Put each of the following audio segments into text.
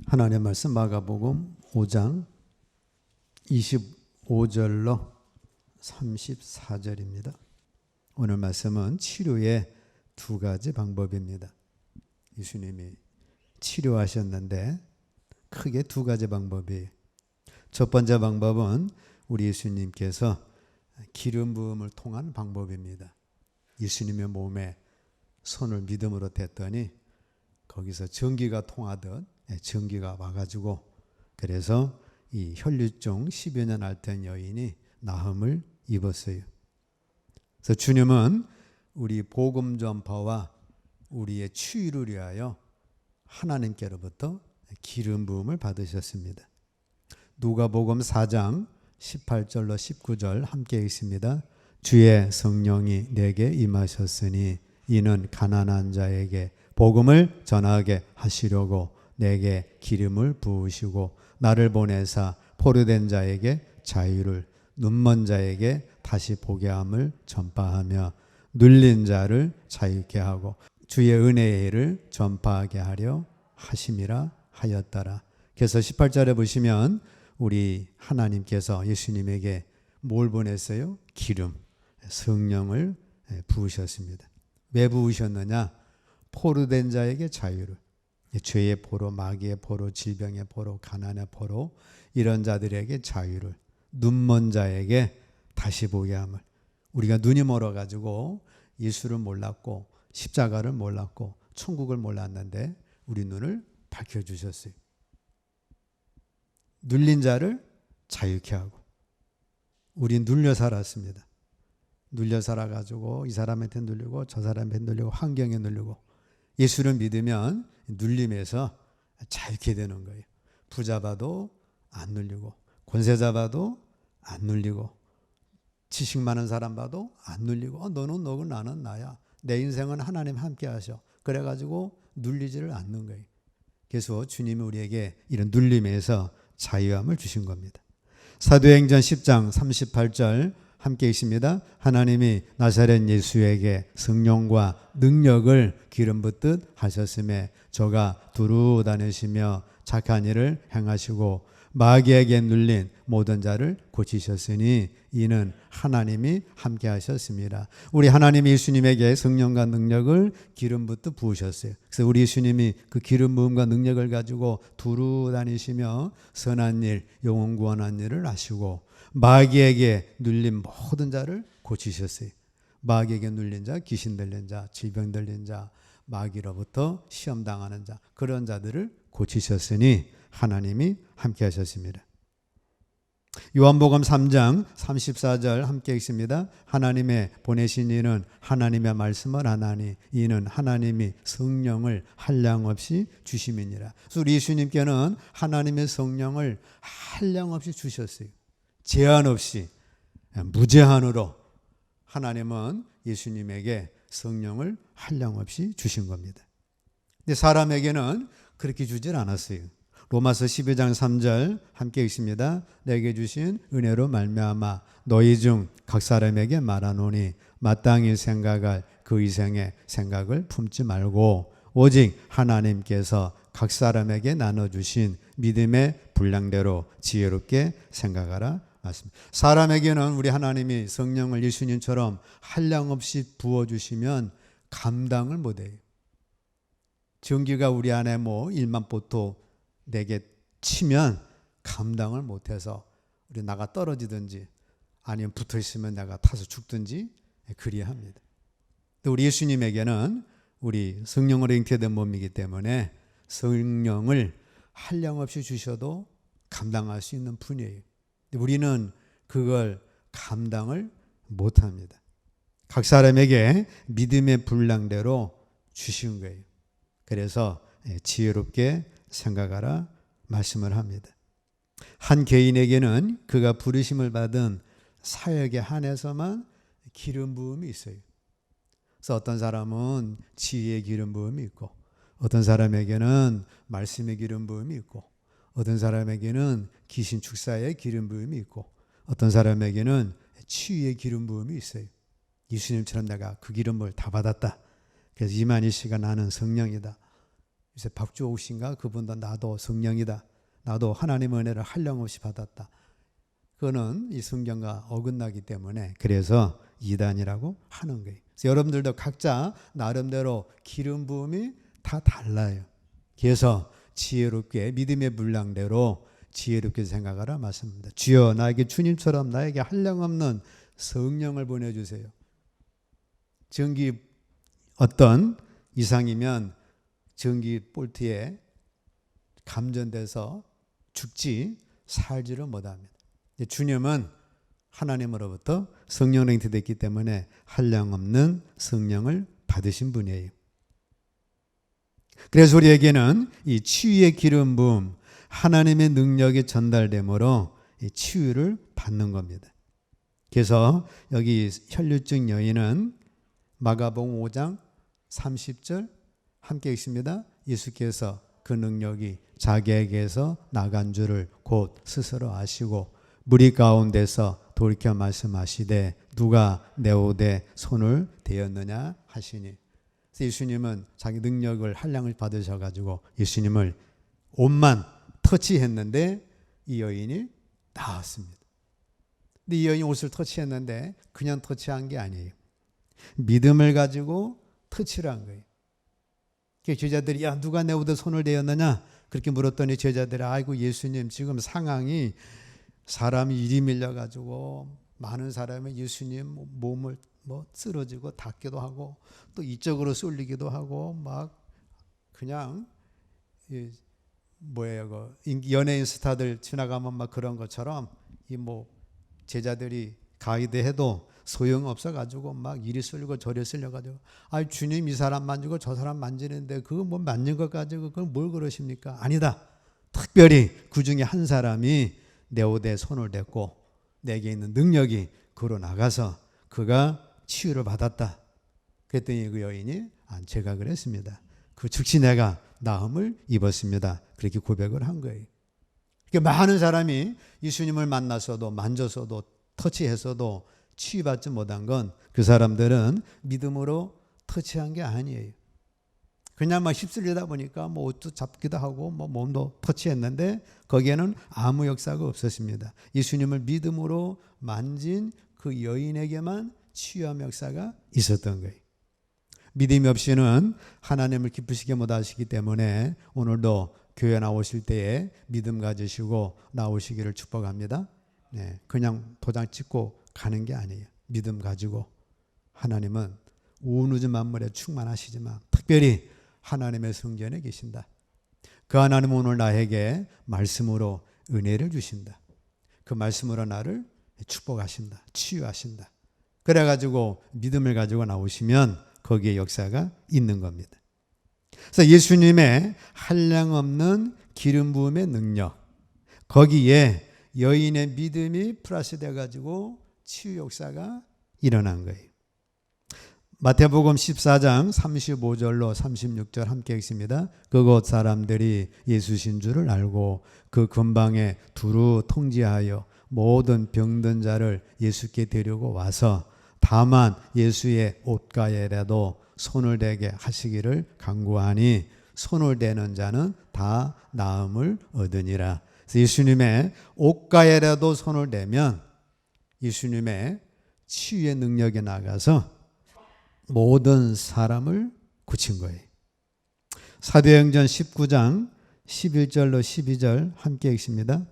하나님의 말씀 마가복음 5장 25절로 34절입니다. 오늘 말씀은 치료의 두 가지 방법입니다. 예수님이 치료하셨는데 크게 두 가지 방법이에요. 첫 번째 방법은 우리 예수님께서 기름 부음을 통한 방법입니다. 예수님의 몸에 손을 믿음으로 댔더니 거기서 전기가 통하듯 전기가 와가지고 그래서 이 혈류증 10여 년 앓던 여인이 나음을 입었어요. 그래서 주님은 우리 복음 전파와 우리의 치유를 위하여 하나님께로부터 기름 부음을 받으셨습니다. 누가복음 4장 18절로 19절 함께 있습니다. 주의 성령이 내게 임하셨으니 이는 가난한 자에게 복음을 전하게 하시려고 내게 기름을 부으시고 나를 보내사 포로된 자에게 자유를 눈먼 자에게 다시 보게 함을 전파하며 눌린 자를 자유케 하고 주의 은혜의 일을 전파하게 하려 하심이라 하였더라. 그래서 18절에 보시면 우리 하나님께서 예수님에게 뭘 보냈어요? 기름, 성령을 부으셨습니다. 왜 부으셨느냐? 포로된 자에게 자유를, 죄의 포로, 마귀의 포로, 질병의 포로, 가난의 포로 이런 자들에게 자유를, 눈먼 자에게 다시 보게 함을. 우리가 눈이 멀어가지고 예수를 몰랐고 십자가를 몰랐고 천국을 몰랐는데 우리 눈을 밝혀주셨어요. 눌린 자를 자유케 하고. 우린 눌려 살았습니다. 눌려 살아가지고 이 사람한테 눌리고 저 사람한테 눌리고 환경에 눌리고 예수를 믿으면 눌림에서 자유케 되는 거예요. 부자 봐도 안 눌리고 권세자 봐도 안 눌리고 지식 많은 사람 봐도 안 눌리고 너는 너고 나는 나야. 내 인생은 하나님 함께 하셔. 그래가지고 눌리지를 않는 거예요. 그래서 주님이 우리에게 이런 눌림에서 자유함을 주신 겁니다. 사도행전 10장 38절 함께 있습니다. 하나님이 나사렛 예수에게 성령과 능력을 기름 붓듯 하셨음에 저가 두루 다니시며 착한 일을 행하시고 마귀에게 눌린 모든 자를 고치셨으니 이는 하나님이 함께 하셨습니다. 우리 하나님이 예수님에게 성령과 능력을 기름 붓듯 부으셨어요. 그래서 우리 예수님이 그 기름 부음과 능력을 가지고 두루 다니시며 선한 일, 영혼 구원한 일을 하시고 마귀에게 눌린 모든 자를 고치셨어요. 마귀에게 눌린 자, 귀신 들린 자, 질병 들린 자, 마귀로부터 시험당하는 자, 그런 자들을 고치셨으니 하나님이 함께 하셨습니다. 요한복음 3장 34절 함께 있습니다. 하나님의 보내신 이는 하나님의 말씀을 하나니 이는 하나님이 성령을 한량없이 주심이니라. 그래서 우리 예수님께는 하나님의 성령을 한량없이 주셨어요. 제한 없이 무제한으로 하나님은 예수님에게 성령을 한량없이 주신 겁니다. 근데 사람에게는 그렇게 주질 않았어요. 로마서 12장 3절 함께 있습니다. 내게 주신 은혜로 말미암아 너희 중 각 사람에게 말하노니 마땅히 생각할 그 이생의 생각을 품지 말고 오직 하나님께서 각 사람에게 나눠주신 믿음의 분량대로 지혜롭게 생각하라. 맞습니다. 사람에게는 우리 하나님이 성령을 예수님처럼 한량없이 부어주시면 감당을 못해요. 전기가 우리 안에 1만 보토 내게 치면 감당을 못해서 우리 나가 떨어지든지 아니면 붙어있으면 내가 타서 죽든지 그리합니다. 또 우리 예수님에게는 우리 성령으로 잉태된 몸이기 때문에 성령을 한량없이 주셔도 감당할 수 있는 분이에요. 우리는 그걸 감당을 못합니다. 각 사람에게 믿음의 분량대로 주신 거예요. 그래서 지혜롭게 생각하라 말씀을 합니다. 한 개인에게는 그가 부르심을 받은 사역에 한해서만 기름 부음이 있어요. 그래서 어떤 사람은 지혜의 기름 부음이 있고 어떤 사람에게는 말씀의 기름 부음이 있고 어떤 사람에게는 귀신 축사의 기름 부음이 있고 어떤 사람에게는 치유의 기름 부음이 있어요. 예수님처럼 내가 그 기름을 다 받았다. 그래서 이만희 씨가 나는 성령이다. 요새 박주옥 씨인가 그분도 나도 성령이다. 나도 하나님의 은혜를 한량없이 받았다. 그거는 이 성경과 어긋나기 때문에 그래서 이단이라고 하는 거예요. 그래서 여러분들도 각자 나름대로 기름 부음이 다 달라요. 그래서 지혜롭게 믿음의 분량대로 지혜롭게 생각하라 말씀입니다. 주여 나에게 주님처럼 나에게 한량없는 성령을 보내주세요. 전기 어떤 이상이면 전기 볼트에 감전돼서 죽지 살지를 못합니다. 주님은 하나님으로부터 성령이 됐기 때문에 한량없는 성령을 받으신 분이에요. 그래서 우리에게는 이 치유의 기름 부음, 하나님의 능력이 전달되므로 이 치유를 받는 겁니다. 그래서 여기 혈류증 여인은 마가복음 5장 30절 함께 읽습니다. 예수께서 그 능력이 자기에게서 나간 줄을 곧 스스로 아시고 무리 가운데서 돌이켜 말씀하시되 누가 내 옷에 손을 대었느냐 하시니, 예수님은 자기 능력을 한량을 받으셔가지고 예수님을 옷만 터치했는데 이 여인이 나았습니다. 근데 이 여인이 옷을 터치했는데 그냥 터치한 게 아니에요. 믿음을 가지고 터치를 한 거예요. 제자들이 야 누가 내 옷에 손을 대었느냐 그렇게 물었더니 제자들이 아이고 예수님 지금 상황이 사람이 일이 밀려가지고 많은 사람이 예수님 몸을 쓰러지고 닿기도 하고 또 이쪽으로 쏠리기도 하고 막 그냥 연예인 스타들 지나가면 막 그런 것처럼 제자들이 가이드해도 소용없어가지고 막 이리 쓸리고 저리 쓸려가지고 주님 이 사람 만지고 저 사람 만지는데 그거 만진 것 가지고 그걸 뭘 그러십니까? 아니다. 특별히 그 중에 한 사람이 내 옷에 손을 댔고 내게 있는 능력이 그로 나가서 그가 치유를 받았다. 그랬더니 그 여인이 제가 그랬습니다. 그 즉시 내가 나음을 입었습니다. 그렇게 고백을 한 거예요. 그러니까 많은 사람이 예수님을 만났어도 만졌어도 터치했어도 치유받지 못한 건 그 사람들은 믿음으로 터치한 게 아니에요. 그냥 막 휩쓸리다 보니까 옷도 잡기도 하고 몸도 터치했는데 거기에는 아무 역사가 없었습니다. 예수님을 믿음으로 만진 그 여인에게만 치유함 역사가 있었던 거예요. 믿음이 없이는 하나님을 기쁘시게 못하시기 때문에 오늘도 교회 나오실 때에 믿음 가지시고 나오시기를 축복합니다. 네, 그냥 도장 찍고 가는 게 아니에요. 믿음 가지고 하나님은 온 우주 만물에 충만하시지만 특별히 하나님의 성전에 계신다. 그 하나님은 오늘 나에게 말씀으로 은혜를 주신다. 그 말씀으로 나를 축복하신다. 치유하신다. 그래가지고 믿음을 가지고 나오시면 거기에 역사가 있는 겁니다. 그래서 예수님의 한량없는 기름 부음의 능력, 거기에 여인의 믿음이 플러스 돼가지고 치유 역사가 일어난 거예요. 마태복음 14장 35절로 36절 함께 읽습니다. 그곳 사람들이 예수신 줄을 알고 그 근방에 두루 통지하여 모든 병든 자를 예수께 데리고 와서 다만 예수의 옷가에라도 손을 대게 하시기를 간구하니 손을 대는 자는 다 나음을 얻으니라. 그래서 예수님의 옷가에라도 손을 대면 예수님의 치유의 능력이 나가서 모든 사람을 고친 거예요. 사도행전 19장 11절로 12절 함께 읽습니다.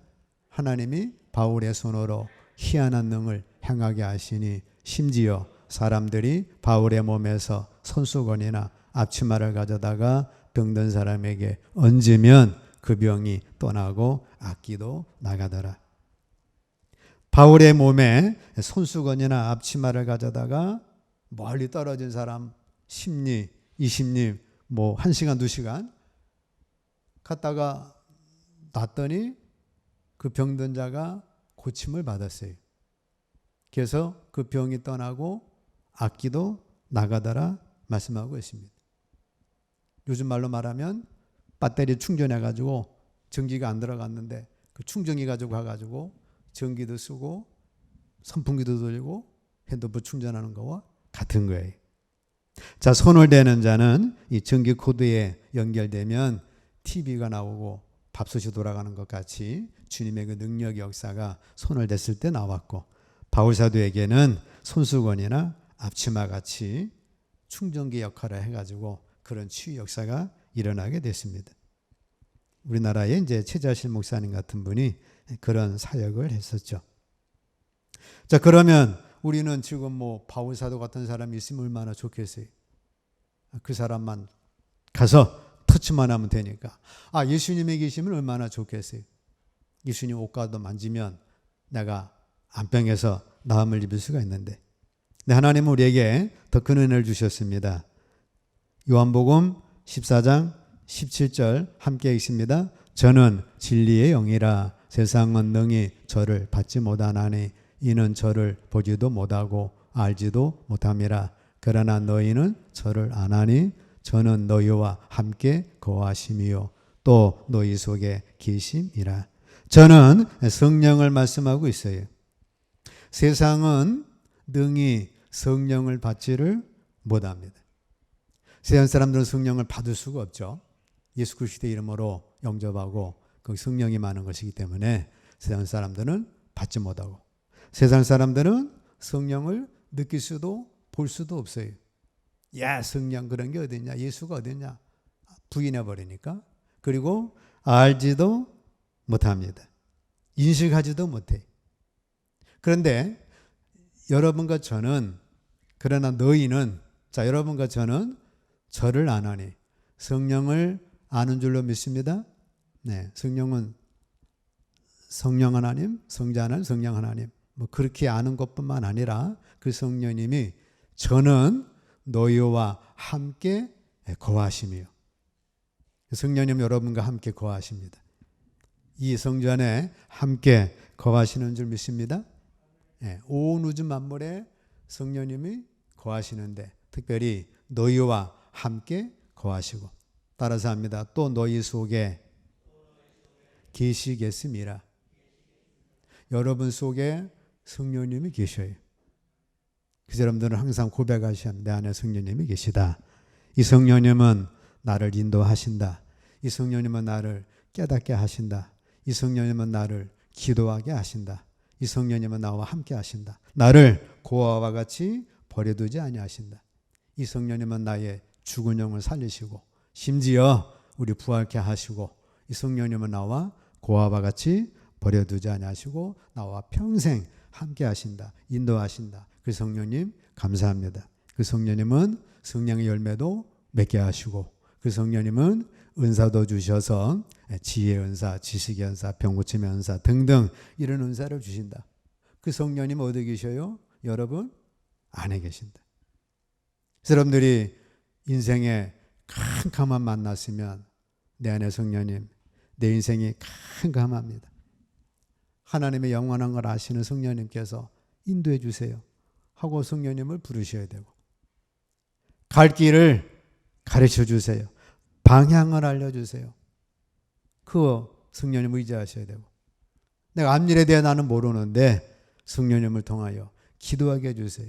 하나님이 바울의 손으로 희한한 능을 행하게 하시니 심지어 사람들이 바울의 몸에서 손수건이나 앞치마를 가져다가 병든 사람에게 얹으면 그 병이 떠나고 악기도 나가더라. 바울의 몸에 손수건이나 앞치마를 가져다가 멀리 떨어진 사람 10리, 20리, 1시간, 2시간 갔다가 놨더니 그 병든 자가 고침을 받았어요. 그래서 그 병이 떠나고 악기도 나가더라 말씀하고 있습니다. 요즘 말로 말하면 배터리 충전해가지고 전기가 안 들어갔는데 그 충전기 가지고 가가지고 전기도 쓰고 선풍기도 돌리고 핸드폰 충전하는 거와 같은 거예요. 자, 손을 대는 자는 이 전기 코드에 연결되면 TV가 나오고 밥솥이 돌아가는 것 같이 주님의 그 능력 역사가 손을 댔을 때 나왔고, 바울 사도에게는 손수건이나 앞치마 같이 충전기 역할을 해가지고 그런 치유 역사가 일어나게 됐습니다. 우리나라에 이제 최자실 목사님 같은 분이 그런 사역을 했었죠. 자, 그러면 우리는 지금 뭐 바울 사도 같은 사람이 있으면 얼마나 좋겠어요. 그 사람만 가서 터치만 하면 되니까. 아, 예수님이 계시면 얼마나 좋겠어요. 예수님 옷가도 만지면 내가 안병에서 나음을 입을 수가 있는데. 근데 하나님은 우리에게 더 큰 은혜를 주셨습니다. 요한복음 14장 17절 함께 읽습니다. 저는 진리의 영이라 세상은 능히 저를 받지 못하나니 이는 저를 보지도 못하고 알지도 못함이라. 그러나 너희는 저를 아나니 저는 너희와 함께 거하심이요 또 너희 속에 계심이라. 저는 성령을 말씀하고 있어요. 세상은 능히 성령을 받지를 못합니다. 세상 사람들은 성령을 받을 수가 없죠. 예수 그리스도의 이름으로 영접하고 그 성령이 많은 것이기 때문에 세상 사람들은 받지 못하고, 세상 사람들은 성령을 느낄 수도 볼 수도 없어요. 야, 성령 그런 게 어딨냐, 예수가 어딨냐 부인해버리니까. 그리고 알지도 못합니다. 인식하지도 못해. 그런데 여러분과 저는, 그러나 너희는, 자, 여러분과 저는 저를 아나니, 성령을 아는 줄로 믿습니다. 네, 성령은 성령 하나님, 성자는 성령 하나님, 뭐 그렇게 아는 것뿐만 아니라 그 성령님이 저는 너희와 함께 거하심이요. 성령님 여러분과 함께 거하십니다. 이 성주 안에 함께 거하시는 줄 믿습니다. 네, 온 우주 만물에 성령님이 거하시는데 특별히 너희와 함께 거하시고, 따라서 합니다. 또 너희 속에 계시겠습니다. 여러분 속에 성령님이 계셔요. 그래서 여러분들은 항상 고백하셔야 합니다. 내 안에 성령님이 계시다. 이 성령님은 나를 인도하신다. 이 성령님은 나를 깨닫게 하신다. 이 성령님은 나를 기도하게 하신다. 이 성령님은 나와 함께 하신다. 나를 고아와 같이 버려두지 아니하신다. 이 성령님은 나의 죽은 영을 살리시고 심지어 우리 부활케 하시고, 이 성령님은 나와 고아와 같이 버려두지 아니하시고 나와 평생 함께 하신다. 인도하신다. 그 성령님 감사합니다. 그 성령님은 성령의 열매도 맺게 하시고, 그 성령님은 은사도 주셔서 지혜의 은사, 지식의 은사, 병 고침의 은사 등등 이런 은사를 주신다. 그 성령님 어디 계셔요? 여러분 안에 계신다. 여러분들이 인생에 캄캄한 만났으면 내 안에 성령님, 내 인생이 캄캄합니다. 하나님의 영원한 걸 아시는 성령님께서 인도해 주세요 하고 성령님을 부르셔야 되고, 갈 길을 가르쳐 주세요. 방향을 알려주세요. 그 성령님을 의지하셔야 되고, 내가 앞일에 대해 나는 모르는데 성령님을 통하여 기도하게 해주세요.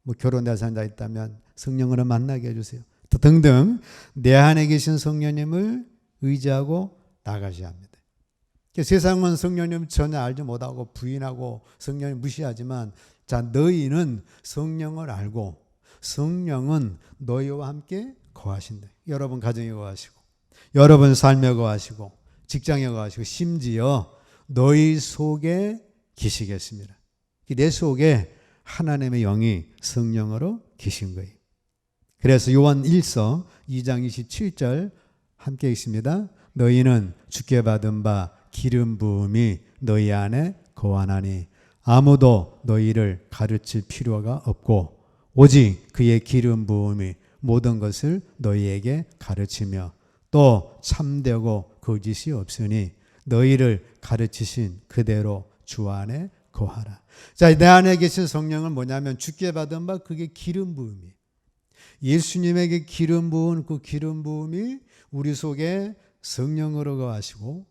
뭐 결혼 대상자 있다면 성령으로 만나게 해주세요. 등등 내 안에 계신 성령님을 의지하고 나가셔야 합니다. 세상은 성령님 전혀 알지 못하고 부인하고 성령님 무시하지만, 자, 너희는 성령을 알고 성령은 너희와 함께 거하신다. 여러분 가정에 거하시고, 여러분 삶에 거하시고, 직장에 거하시고, 심지어 너희 속에 계시겠습니다. 내 속에 하나님의 영이 성령으로 계신 거예요. 그래서 요한 1서 2장 27절 함께 읽습니다. 너희는 주께 받은 바 기름 부음이 너희 안에 거하나니 아무도 너희를 가르칠 필요가 없고 오직 그의 기름 부음이 모든 것을 너희에게 가르치며 또 참되고 거짓이 없으니 너희를 가르치신 그대로 주 안에 거하라. 자, 내 안에 계신 성령은 뭐냐면 주께 받은 바 그게 기름 부음이에요. 예수님에게 기름 부은 그 기름 부음이 우리 속에 성령으로 거하시고,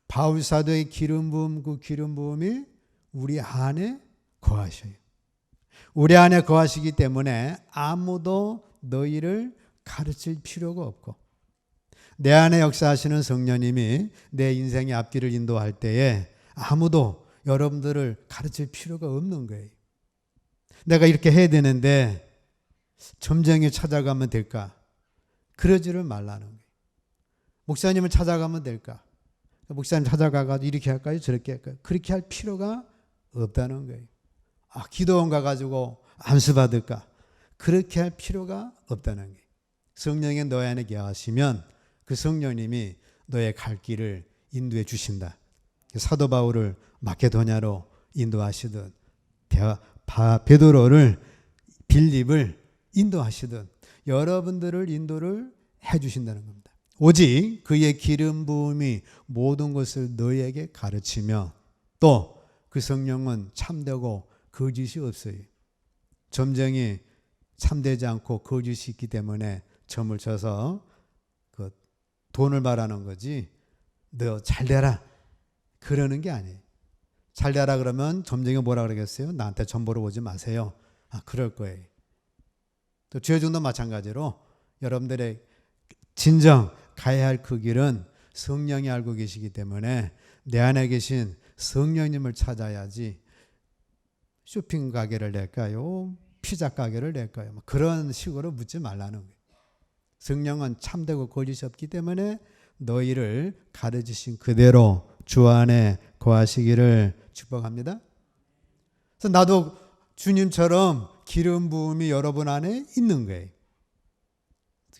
바울 사도의 기름 부음 그 기름 부음이 우리 안에 거하셔요. 우리 안에 거하시기 때문에 아무도 너희를 가르칠 필요가 없고, 내 안에 역사하시는 성령님이 내 인생의 앞길을 인도할 때에 아무도 여러분들을 가르칠 필요가 없는 거예요. 내가 이렇게 해야 되는데 점쟁이 찾아가면 될까? 그러지를 말라는 거예요. 목사님을 찾아가면 될까? 목사님 찾아가가지고 이렇게 할까요? 저렇게 할까요? 그렇게 할 필요가 없다는 거예요. 기도원 가가지고 안수 받을까? 그렇게 할 필요가 없다는 거예요. 성령이 너희 안에 계시면 그 성령님이 너의 갈 길을 인도해 주신다. 사도 바울을 마케도냐로 인도하시든 베드로를 빌립을 인도하시든 여러분들을 인도를 해 주신다는 겁니다. 오직 그의 기름 부음이 모든 것을 너희에게 가르치며 또 그 성령은 참되고 거짓이 없어요. 점쟁이 참되지 않고 거짓이 있기 때문에 점을 쳐서 그 돈을 말하는 거지 너 잘되라 그러는 게 아니에요. 잘되라 그러면 점쟁이가 뭐라 그러겠어요? 나한테 점 보러 오지 마세요. 그럴 거예요. 또 죄중도 마찬가지로 여러분들의 진정 가야 할 그 길은 성령이 알고 계시기 때문에 내 안에 계신 성령님을 찾아야지 쇼핑 가게를 낼까요? 피자 가게를 낼까요? 그런 식으로 묻지 말라는 거예요. 성령은 참되고 거짓이 없기 때문에 너희를 가르치신 그대로 주 안에 거하시기를 축복합니다. 그래서 나도 주님처럼 기름 부음이 여러분 안에 있는 거예요.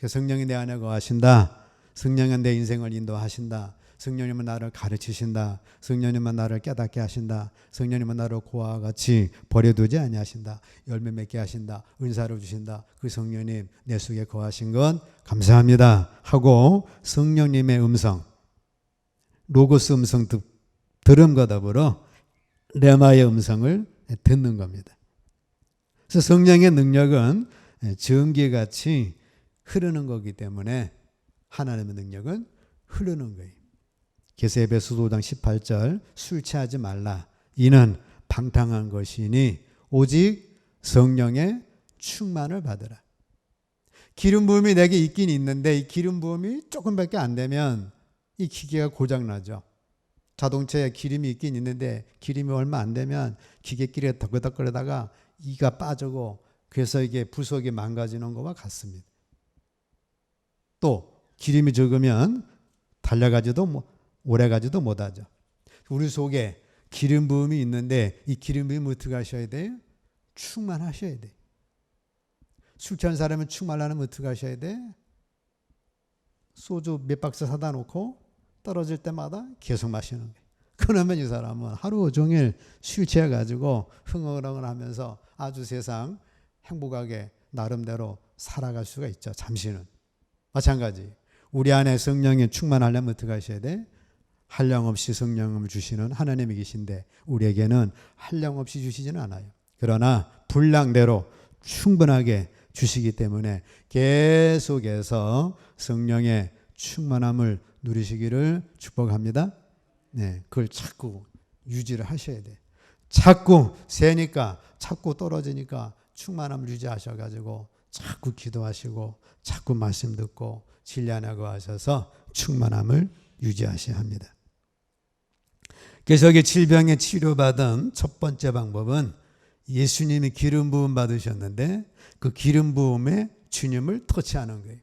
성령이 내 안에 거하신다. 성령은 내 인생을 인도하신다. 성령님은 나를 가르치신다. 성령님은 나를 깨닫게 하신다. 성령님은 나를 고아와 같이 버려두지 아니하신다. 열매 맺게 하신다. 은사를 주신다. 그 성령님 내 속에 거하신 건 감사합니다 하고 성령님의 음성, 로고스 음성 들음과 더불어 레마의 음성을 듣는 겁니다. 그래서 성령의 능력은 전기같이 흐르는 거기 때문에 하나님의 능력은 흐르는 거예요. 계시에베소 5장 18절 술 취하지 말라. 이는 방탕한 것이니 오직 성령의 충만을 받으라. 기름 부음이 내게 있긴 있는데 이 기름 부음이 조금밖에 안 되면 이 기계가 고장나죠. 자동차에 기름이 있긴 있는데 기름이 얼마 안 되면 기계끼리 덕거덕거리다가 이가 빠지고 그래서 이게 부속이 망가지는 것과 같습니다. 또 기름이 적으면 달려가지도 오래가지도 못하죠. 우리 속에 기름 부음이 있는데 이 기름 부음이 어떻게 하셔야 돼요? 충만하셔야 돼요. 술 취한 사람은 충만하려면 어떻게 하셔야 돼? 소주 몇 박스 사다 놓고 떨어질 때마다 계속 마시는 거예요. 그러면 이 사람은 하루 종일 술 취해가지고 흥얼흥얼 하면서 아주 세상 행복하게 나름대로 살아갈 수가 있죠. 잠시는. 마찬가지. 우리 안에 성령이 충만하려면 어떻게 하셔야 돼? 한량없이 성령을 주시는 하나님이 계신데 우리에게는 한량없이 주시지는 않아요. 그러나 분량대로 충분하게 주시기 때문에 계속해서 성령의 충만함을 누리시기를 축복합니다. 네, 그걸 자꾸 유지를 하셔야 돼. 자꾸 세니까 자꾸 떨어지니까 충만함을 유지하셔가지고 자꾸 기도하시고 자꾸 말씀 듣고 진리 안에 거하셔서 충만함을 유지하셔야 합니다. 그래서 질병에 치료받은 첫 번째 방법은 예수님이 기름 부음 받으셨는데 그 기름 부음에 주님을 터치하는 거예요.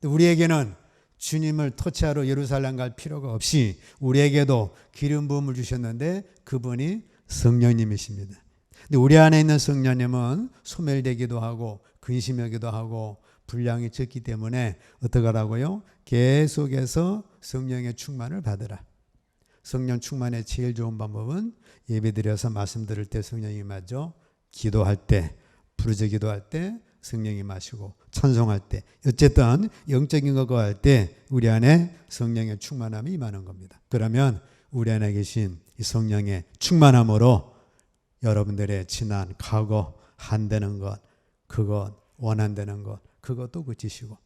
우리에게는 주님을 터치하러 예루살렘 갈 필요가 없이 우리에게도 기름 부음을 주셨는데 그분이 성령님이십니다. 근데 우리 안에 있는 성령님은 소멸되기도 하고 근심하기도 하고 분량이 적기 때문에 어떻게 하라고요? 계속해서 성령의 충만을 받으라. 성령 충만의 제일 좋은 방법은 예배드려서 말씀 들을 때 성령이 임하죠. 기도할 때, 부르짖어 기도할 때 성령이 임하시고 찬송할 때 어쨌든 영적인 거 할 때 우리 안에 성령의 충만함이 임하는 겁니다. 그러면 우리 안에 계신 이 성령의 충만함으로 여러분들의 지난 과거 안 되는 것, 그것 원한되는 것 그것도 고치시고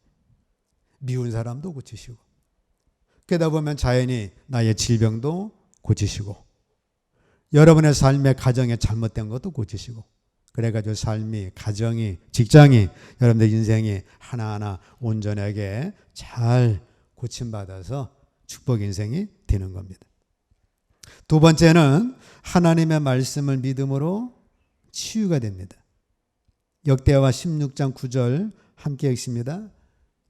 미운 사람도 고치시고 그러다 보면 자연히 나의 질병도 고치시고 여러분의 삶의 가정에 잘못된 것도 고치시고 그래가지고 삶이, 가정이, 직장이, 여러분들 인생이 하나하나 온전하게 잘 고침받아서 축복 인생이 되는 겁니다. 두 번째는 하나님의 말씀을 믿음으로 치유가 됩니다. 역대하 16장 9절 함께 읽습니다.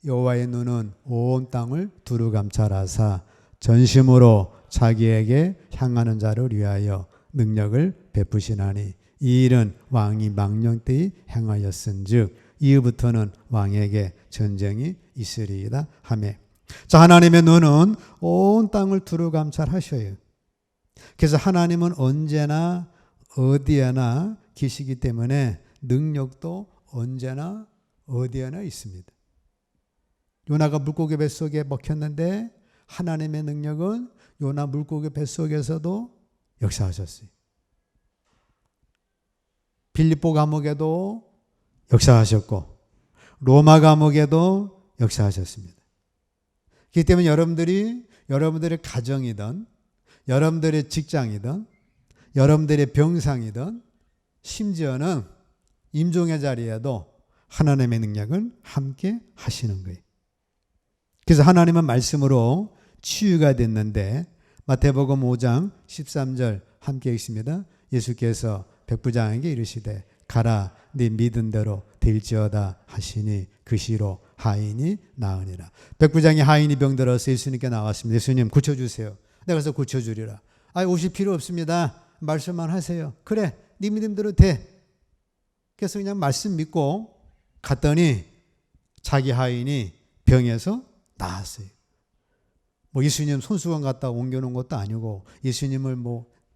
여호와의 눈은 온 땅을 두루 감찰하사 전심으로 자기에게 향하는 자를 위하여 능력을 베푸시나니 이 일은 왕이 망령 때에 행하였은즉 이후부터는 왕에게 전쟁이 있으리이다 하매. 자, 하나님의 눈은 온 땅을 두루 감찰하셔요. 그래서 하나님은 언제나 어디에나 계시기 때문에 능력도 언제나 어디에나 있습니다. 요나가 물고기 뱃속에 먹혔는데 하나님의 능력은 요나 물고기 뱃속에서도 역사하셨어요. 빌립보 감옥에도 역사하셨고 로마 감옥에도 역사하셨습니다. 그렇기 때문에 여러분들의 가정이든 여러분들의 직장이든 여러분들의 병상이든 심지어는 임종의 자리에도 하나님의 능력은 함께 하시는 거예요. 그래서 하나님은 말씀으로 치유가 됐는데 마태복음 5장 13절 함께 읽습니다. 예수께서 백부장에게 이르시되 가라 네 믿은 대로 될지어다 하시니 그 시로 하인이 나으니라. 백부장이 하인이 병들어서 예수님께 나왔습니다. 예수님 고쳐주세요. 내가 가서 고쳐주리라. 오실 필요 없습니다. 말씀만 하세요. 그래 네 믿음대로 돼. 그래서 그냥 말씀 믿고 갔더니 자기 하인이 병에서 나았어요. 예수님 손수건 갖다 옮겨놓은 것도 아니고 예수님을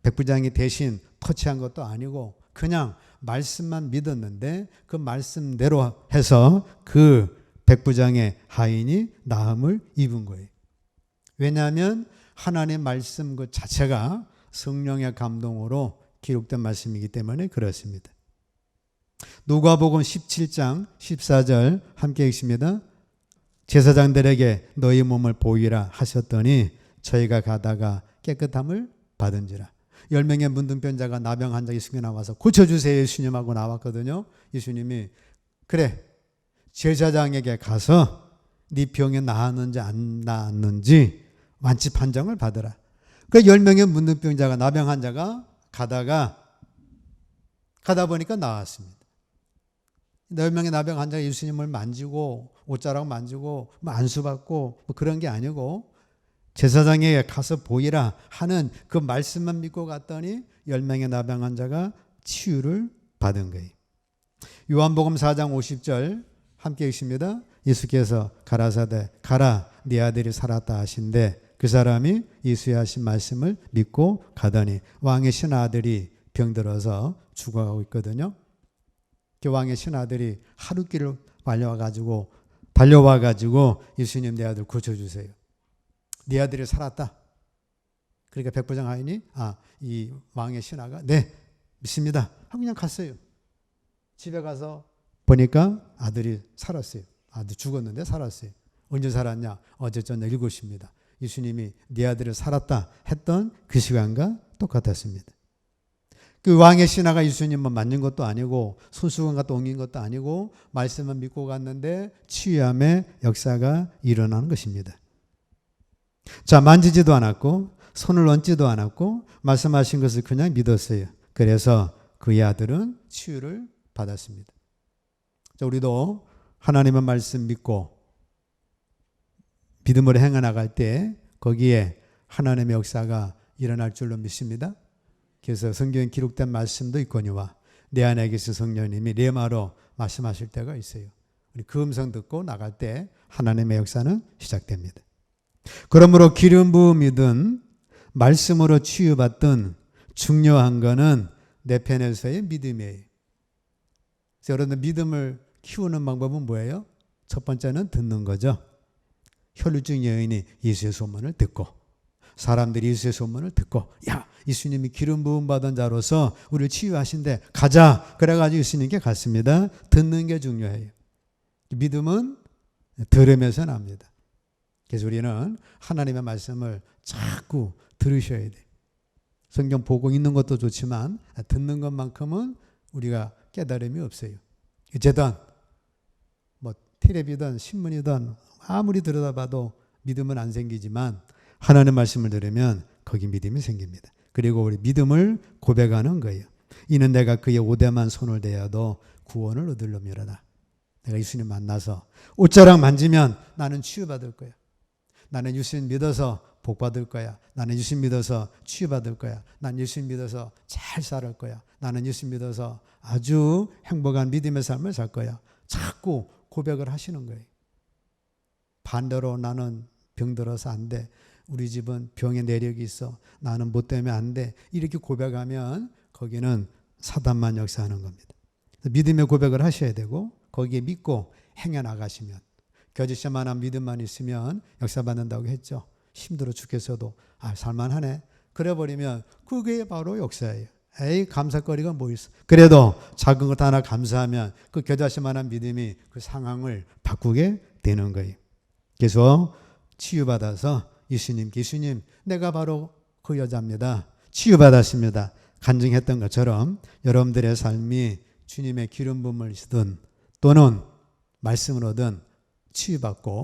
백부장이 대신 터치한 것도 아니고 그냥 말씀만 믿었는데 그 말씀대로 해서 그 백부장의 하인이 나음을 입은 거예요. 왜냐하면 하나님의 말씀 그 자체가 성령의 감동으로 기록된 말씀이기 때문에 그렇습니다. 누가복음 17장 14절 함께 읽습니다. 제사장들에게 너희 몸을 보이라 하셨더니 저희가 가다가 깨끗함을 받은지라. 10명의 문둥병자가 나병 환자 예수님께 나와서 고쳐주세요 예수님하고 나왔거든요. 예수님이 그래 제사장에게 가서 네 병이 나았는지 안 나았는지 완치 판정을 받으라. 그 10명의 문둥병자가 나병 환자가 가다 보니까 나았습니다. 10명의 나병 환자가 예수님을 만지고 옷자락 만지고 안수받고 그런 게 아니고 제사장에게 가서 보이라 하는 그 말씀만 믿고 갔더니 10명의 나병 환자가 치유를 받은 거예요. 요한복음 4장 50절 함께 읽습니다. 예수께서 가라사대 가라 네 아들이 살았다 하신대 그 사람이 예수의 하신 말씀을 믿고 가더니 왕의 신아들이 병들어서 죽어가고 있거든요. 그 왕의 신아들이 하루길을 달려와가지고 예수님 내 아들 고쳐주세요. 네 아들이 살았다. 그러니까 백부장 하인이 이 왕의 신하가 네 믿습니다 하고 그냥 갔어요. 집에 가서 보니까 아들이 살았어요. 아들 죽었는데 살았어요. 언제 살았냐? 어제 저녁 7시입니다. 예수님이 네 아들이 살았다 했던 그 시간과 똑같았습니다. 그 왕의 신하가 예수님만 만진 것도 아니고 손수건 갖다 옮긴 것도 아니고 말씀만 믿고 갔는데 치유함의 역사가 일어나는 것입니다. 자, 만지지도 않았고 손을 얹지도 않았고 말씀하신 것을 그냥 믿었어요. 그래서 그의 아들은 치유를 받았습니다. 자, 우리도 하나님의 말씀 믿고 믿음으로 행해 나갈 때 거기에 하나님의 역사가 일어날 줄로 믿습니다. 그래서 성경에 기록된 말씀도 있거니와 내 안에 계신 성령님이 레마로 말씀하실 때가 있어요. 우리 그 음성 듣고 나갈 때 하나님의 역사는 시작됩니다. 그러므로 기름 부음이든 말씀으로 치유받든 중요한 거는 내 편에서의 믿음이에요. 그래서 여러분들 믿음을 키우는 방법은 뭐예요? 첫 번째는 듣는 거죠. 혈루증 여인이 예수의 소문을 듣고 사람들이 예수의 소문을 듣고 야 예수님이 기름 부음 받은 자로서 우리를 치유하신대 가자 그래가지고 예수님께 갔습니다. 듣는 게 중요해요. 믿음은 들으면서 납니다. 그래서 우리는 하나님의 말씀을 자꾸 들으셔야 돼요. 성경 보고 있는 것도 좋지만 듣는 것만큼은 우리가 깨달음이 없어요. 어쨌든 뭐 텔레비든 신문이든 아무리 들여다봐도 믿음은 안 생기지만 하나님 말씀을 들으면 거기 믿음이 생깁니다. 그리고 우리 믿음을 고백하는 거예요. 이는 내가 그의 오대만 손을 대어도 구원을 얻으려미로다. 내가 예수님 만나서 옷자락 만지면 나는 치유받을 거야. 나는 예수님 믿어서 복 받을 거야. 나는 예수님 믿어서 치유받을 거야. 나는 예수님 믿어서 잘 살 거야. 나는 예수님 믿어서 아주 행복한 믿음의 삶을 살 거야. 자꾸 고백을 하시는 거예요. 반대로 나는 병들어서 안 돼. 우리 집은 병의 내력이 있어. 나는 뭐 때문에 안 돼. 이렇게 고백하면 거기는 사단만 역사하는 겁니다. 믿음의 고백을 하셔야 되고 거기에 믿고 행해 나가시면 겨지씨만한 믿음만 있으면 역사받는다고 했죠. 힘들어 죽겠어도 살만하네. 그래버리면 그게 바로 역사예요. 에이 감사거리가 뭐 있어. 그래도 작은 것 하나 감사하면 그 겨자씨만한 믿음이 그 상황을 바꾸게 되는 거예요. 그래서 치유받아서 예수님 내가 바로 그 여자입니다. 치유받았습니다. 간증했던 것처럼 여러분들의 삶이 주님의 기름 부음을 쓰든 또는 말씀으로든 치유받고